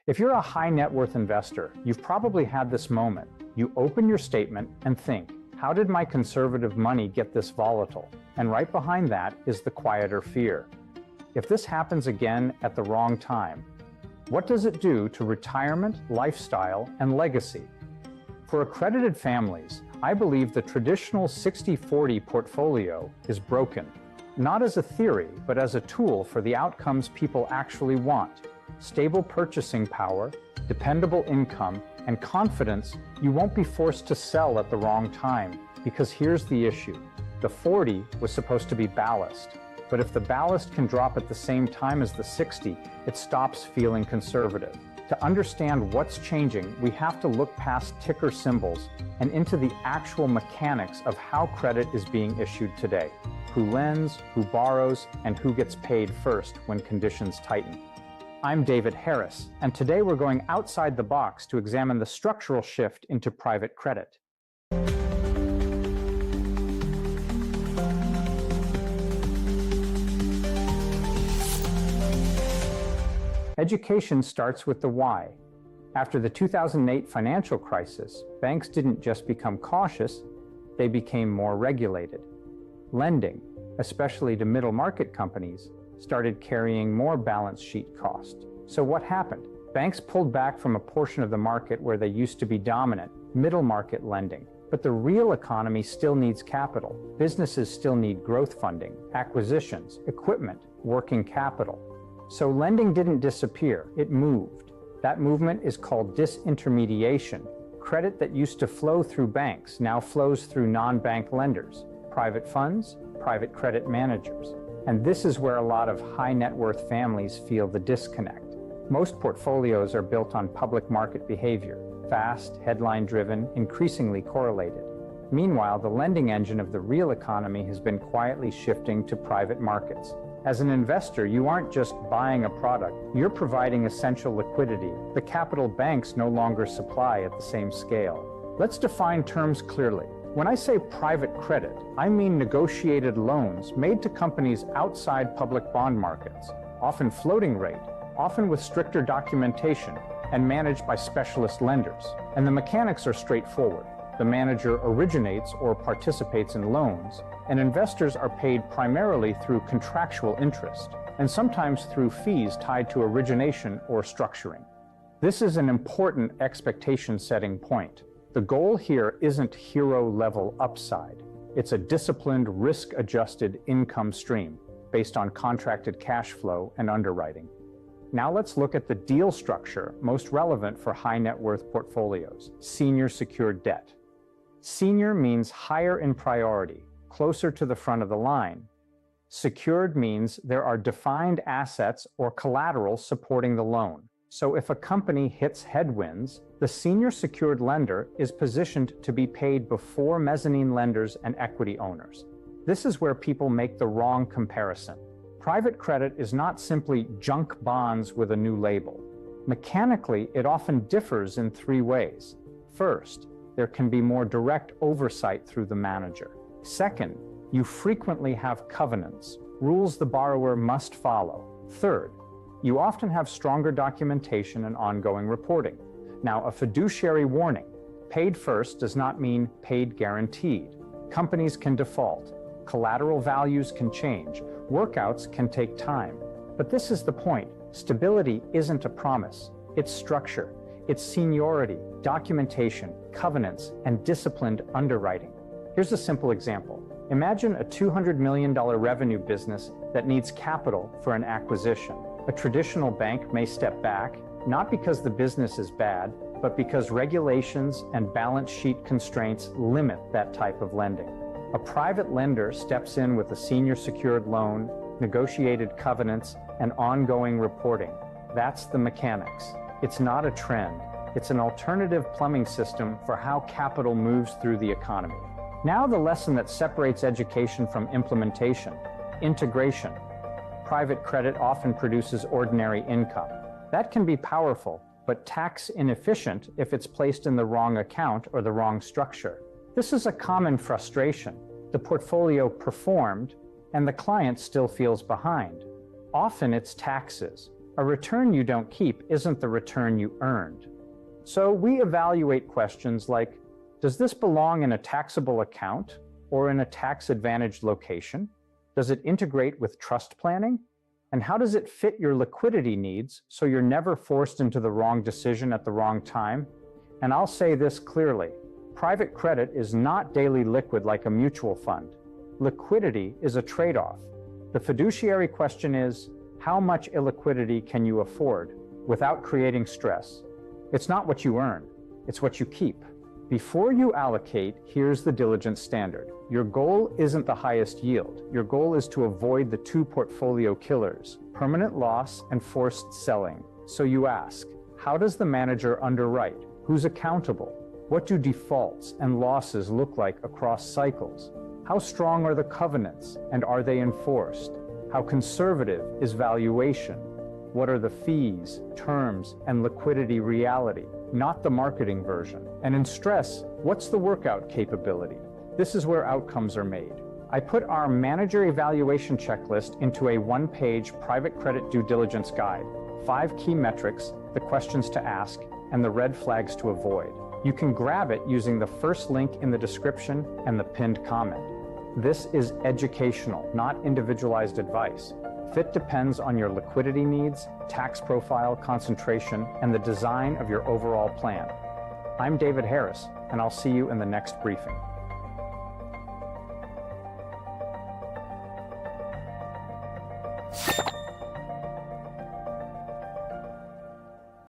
If you're a high net worth investor, you've probably had this moment. You open your statement and think, how did my conservative money get this volatile? And right behind that is the quieter fear. If this happens again at the wrong time, what does it do to retirement, lifestyle, and legacy? For accredited families, I believe the traditional 60-40 portfolio is broken, not as a theory, but as a tool for the outcomes people actually want: stable purchasing power, dependable income, and confidence you won't be forced to sell at the wrong time. Because here's the issue. The 40 was supposed to be ballast, but if the ballast can drop at the same time as the 60, it stops feeling conservative. To understand what's changing, we have to look past ticker symbols and into the actual mechanics of how credit is being issued today. Who lends, who borrows, and who gets paid first when conditions tighten. I'm David Harris, and today we're going outside the box to examine the structural shift into private credit. Education starts with the why. After the 2008 financial crisis, banks didn't just become cautious, they became more regulated. Lending, especially to middle market companies, started carrying more balance sheet cost. So what happened? Banks pulled back from a portion of the market where they used to be dominant, middle market lending. But the real economy still needs capital. Businesses still need growth funding, acquisitions, equipment, working capital. So lending didn't disappear, it moved. That movement is called disintermediation. Credit that used to flow through banks now flows through non-bank lenders, private funds, private credit managers. And this is where a lot of high net worth families feel the disconnect. Most portfolios are built on public market behavior, fast, headline-driven, increasingly correlated. Meanwhile, the lending engine of the real economy has been quietly shifting to private markets. As an investor, you aren't just buying a product, you're providing essential liquidity. The capital banks no longer supply at the same scale. Let's define terms clearly. When I say private credit, I mean negotiated loans made to companies outside public bond markets, often floating rate, often with stricter documentation, and managed by specialist lenders. And the mechanics are straightforward. The manager originates or participates in loans, and investors are paid primarily through contractual interest, and sometimes through fees tied to origination or structuring. This is an important expectation-setting point. The goal here isn't hero-level upside. It's a disciplined, risk-adjusted income stream based on contracted cash flow and underwriting. Now let's look at the deal structure most relevant for high net worth portfolios: senior secured debt. Senior means higher in priority, closer to the front of the line. Secured means there are defined assets or collateral supporting the loan. So if a company hits headwinds, the senior secured lender is positioned to be paid before mezzanine lenders and equity owners. This is where people make the wrong comparison. Private credit is not simply junk bonds with a new label. Mechanically, it often differs in three ways. First, there can be more direct oversight through the manager. Second, you frequently have covenants, rules the borrower must follow. Third, you often have stronger documentation and ongoing reporting. Now, a fiduciary warning: paid first does not mean paid guaranteed. Companies can default, collateral values can change, workouts can take time. But this is the point. Stability isn't a promise, it's structure. It's seniority, documentation, covenants, and disciplined underwriting. Here's a simple example. Imagine a $200 million revenue business that needs capital for an acquisition. A traditional bank may step back, not because the business is bad, but because regulations and balance sheet constraints limit that type of lending. A private lender steps in with a senior secured loan, negotiated covenants, and ongoing reporting. That's the mechanics. It's not a trend. It's an alternative plumbing system for how capital moves through the economy. Now the lesson that separates education from implementation: integration. Private credit often produces ordinary income. That can be powerful, but tax inefficient if it's placed in the wrong account or the wrong structure. This is a common frustration. The portfolio performed, and the client still feels behind. Often it's taxes. A return you don't keep isn't the return you earned. So we evaluate questions like, does this belong in a taxable account or in a tax-advantaged location? Does it integrate with trust planning? And how does it fit your liquidity needs so you're never forced into the wrong decision at the wrong time? And I'll say this clearly, private credit is not daily liquid like a mutual fund. Liquidity is a trade-off. The fiduciary question is, how much illiquidity can you afford without creating stress? It's not what you earn, it's what you keep. Before you allocate, here's the diligence standard. Your goal isn't the highest yield. Your goal is to avoid the two portfolio killers, permanent loss and forced selling. So you ask, how does the manager underwrite? Who's accountable? What do defaults and losses look like across cycles? How strong are the covenants and are they enforced? How conservative is valuation? What are the fees, terms, and liquidity reality, not the marketing version? And in stress, what's the workout capability? This is where outcomes are made. I put our manager evaluation checklist into a one-page private credit due diligence guide, 5 key metrics, the questions to ask, and the red flags to avoid. You can grab it using the first link in the description and the pinned comment. This is educational, not individualized advice. Fit depends on your liquidity needs, tax profile, concentration, and the design of your overall plan. I'm David Harris, and I'll see you in the next briefing.